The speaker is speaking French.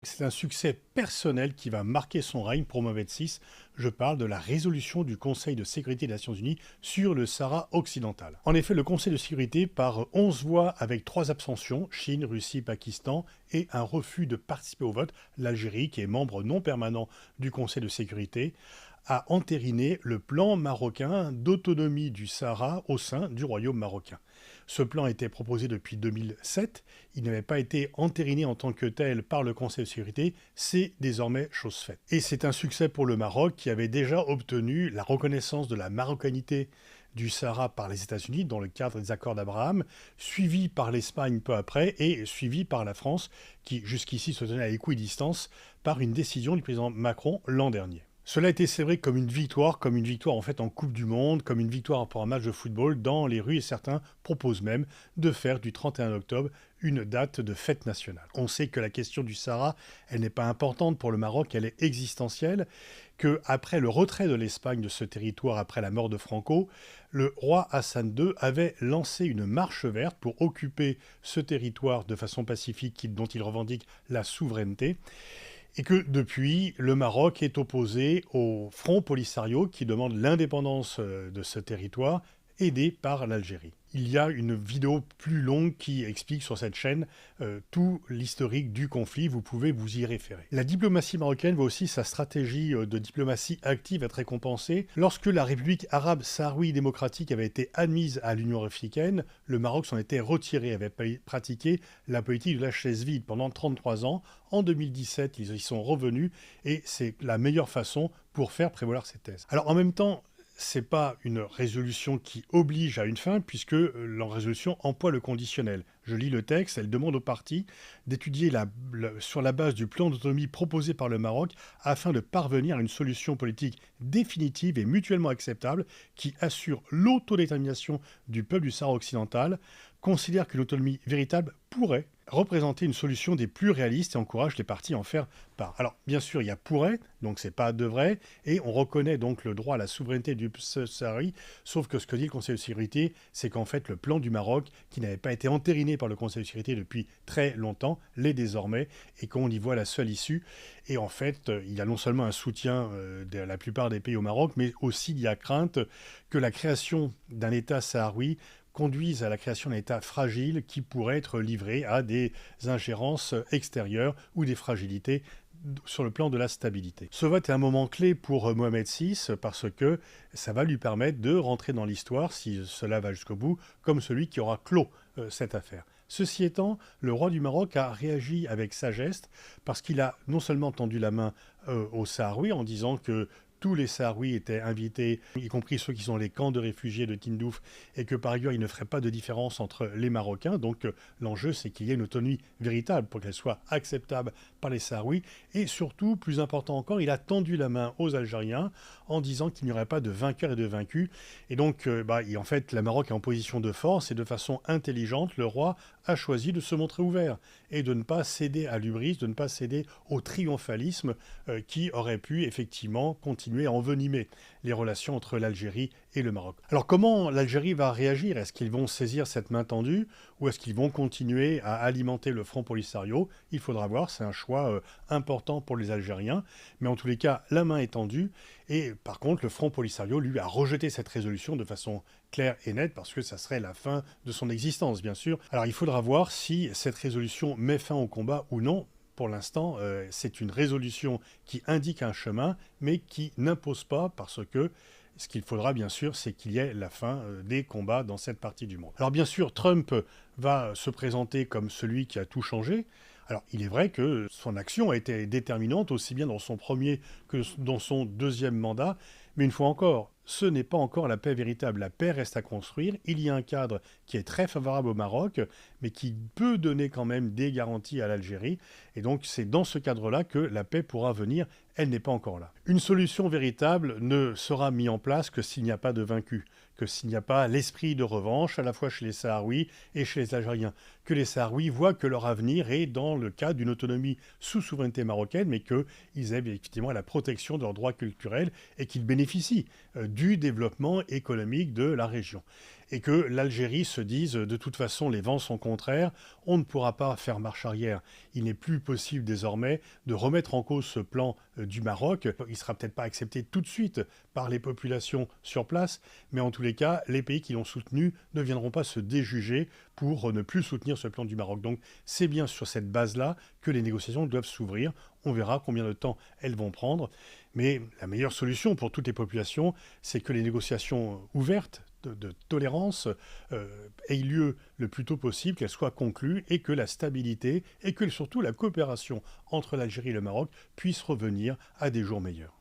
C'est un succès personnel qui va marquer son règne pour Mohamed VI. Je parle de la résolution du Conseil de sécurité des Nations Unies sur le Sahara occidental. En effet, le Conseil de sécurité, par 11 voix avec 3 abstentions, Chine, Russie, Pakistan, et un refus de participer au vote, l'Algérie, qui est membre non permanent du Conseil de sécurité, a entériné le plan marocain d'autonomie du Sahara au sein du royaume marocain. Ce plan a été proposé depuis 2007, il n'avait pas été entériné en tant que tel par le Conseil de sécurité, c'est désormais chose faite. Et c'est un succès pour le Maroc qui avait déjà obtenu la reconnaissance de la marocanité du Sahara par les États-Unis dans le cadre des accords d'Abraham, suivi par l'Espagne peu après et suivi par la France qui jusqu'ici se tenait à équidistance par une décision du président Macron l'an dernier. Cela a été célébré comme une victoire en fait en Coupe du Monde, comme une victoire pour un match de football dans les rues et certains proposent même de faire du 31 octobre une date de fête nationale. On sait que la question du Sahara, elle n'est pas importante pour le Maroc, elle est existentielle, que après le retrait de l'Espagne de ce territoire après la mort de Franco, le roi Hassan II avait lancé une marche verte pour occuper ce territoire de façon pacifique dont il revendique la souveraineté. Et que depuis, le Maroc est opposé au Front Polisario qui demande l'indépendance de ce territoire, aidé par l'Algérie. Il y a une vidéo plus longue qui explique sur cette chaîne tout l'historique du conflit, vous pouvez vous y référer. La diplomatie marocaine voit aussi sa stratégie de diplomatie active être récompensée. Lorsque la République arabe sahraoui démocratique avait été admise à l'Union africaine, le Maroc s'en était retiré, avait pratiqué la politique de la chaise vide pendant 33 ans. En 2017, ils y sont revenus et c'est la meilleure façon pour faire prévaloir ces thèses. Alors en même temps, c'est pas une résolution qui oblige à une fin, puisque la résolution emploie le conditionnel. Je lis le texte, elle demande aux parties d'étudier sur la base du plan d'autonomie proposé par le Maroc afin de parvenir à une solution politique définitive et mutuellement acceptable qui assure l'autodétermination du peuple du Sahara occidental, considère qu'une autonomie véritable pourrait représenter une solution des plus réalistes et encourage les parties à en faire part. Alors, bien sûr, il y a pourrait, donc c'est pas devrait, et on reconnaît donc le droit à la souveraineté du Sahari, sauf que ce que dit le Conseil de sécurité, c'est qu'en fait, le plan du Maroc, qui n'avait pas été entériné par le Conseil de sécurité depuis très longtemps, l'est désormais, et qu'on y voit la seule issue. Et en fait, il y a non seulement un soutien de la plupart des pays au Maroc, mais aussi il y a crainte que la création d'un État saharoui conduisent à la création d'un État fragile qui pourrait être livré à des ingérences extérieures ou des fragilités sur le plan de la stabilité. Ce vote est un moment clé pour Mohamed VI parce que ça va lui permettre de rentrer dans l'histoire, si cela va jusqu'au bout, comme celui qui aura clos cette affaire. Ceci étant, le roi du Maroc a réagi avec sagesse parce qu'il a non seulement tendu la main aux Saharouis en disant que tous les Saharouis étaient invités, y compris ceux qui sont dans les camps de réfugiés de Tindouf, et que par ailleurs, il ne ferait pas de différence entre les Marocains. Donc l'enjeu, c'est qu'il y ait une autonomie véritable pour qu'elle soit acceptable par les Saharouis. Et surtout, plus important encore, il a tendu la main aux Algériens en disant qu'il n'y aurait pas de vainqueurs et de vaincus. Et donc, en fait, la Maroc est en position de force et de façon intelligente, le roi a choisi de se montrer ouvert et de ne pas céder à l'hubris, de ne pas céder au triomphalisme qui aurait pu effectivement continuer à envenimer les relations entre l'Algérie et le Maroc. Alors comment l'Algérie va réagir? Est-ce qu'ils vont saisir cette main tendue ou est-ce qu'ils vont continuer à alimenter le Front Polisario? Il faudra voir, c'est un choix important pour les Algériens, mais en tous les cas, la main est tendue et par contre, le Front Polisario, lui, a rejeté cette résolution de façon claire et nette parce que ça serait la fin de son existence, bien sûr. Alors il faudra voir si cette résolution met fin au combat ou non. Pour l'instant, c'est une résolution qui indique un chemin, mais qui n'impose pas, parce que ce qu'il faudra, bien sûr, c'est qu'il y ait la fin des combats dans cette partie du monde. Alors bien sûr, Trump va se présenter comme celui qui a tout changé. Alors il est vrai que son action a été déterminante, aussi bien dans son premier que dans son deuxième mandat, mais une fois encore, ce n'est pas encore la paix véritable. La paix reste à construire. Il y a un cadre qui est très favorable au Maroc, mais qui peut donner quand même des garanties à l'Algérie. Et donc c'est dans ce cadre-là que la paix pourra venir. Elle n'est pas encore là. Une solution véritable ne sera mise en place que s'il n'y a pas de vaincu, que s'il n'y a pas l'esprit de revanche, à la fois chez les Saharouis et chez les Algériens, que les Saharouis voient que leur avenir est dans le cadre d'une autonomie sous souveraineté marocaine, mais qu'ils aient effectivement la protection de leurs droits culturels et qu'ils bénéficient du développement économique de la région. et que l'Algérie se dise de toute façon les vents sont contraires, on ne pourra pas faire marche arrière. Il n'est plus possible désormais de remettre en cause ce plan du Maroc. Il ne sera peut-être pas accepté tout de suite par les populations sur place, mais en tous les cas, les pays qui l'ont soutenu ne viendront pas se déjuger pour ne plus soutenir ce plan du Maroc. Donc c'est bien sur cette base-là que les négociations doivent s'ouvrir. On verra combien de temps elles vont prendre. Mais la meilleure solution pour toutes les populations, c'est que les négociations ouvertes de tolérance aient lieu le plus tôt possible, qu'elles soient conclues et que la stabilité et que surtout la coopération entre l'Algérie et le Maroc puissent revenir à des jours meilleurs.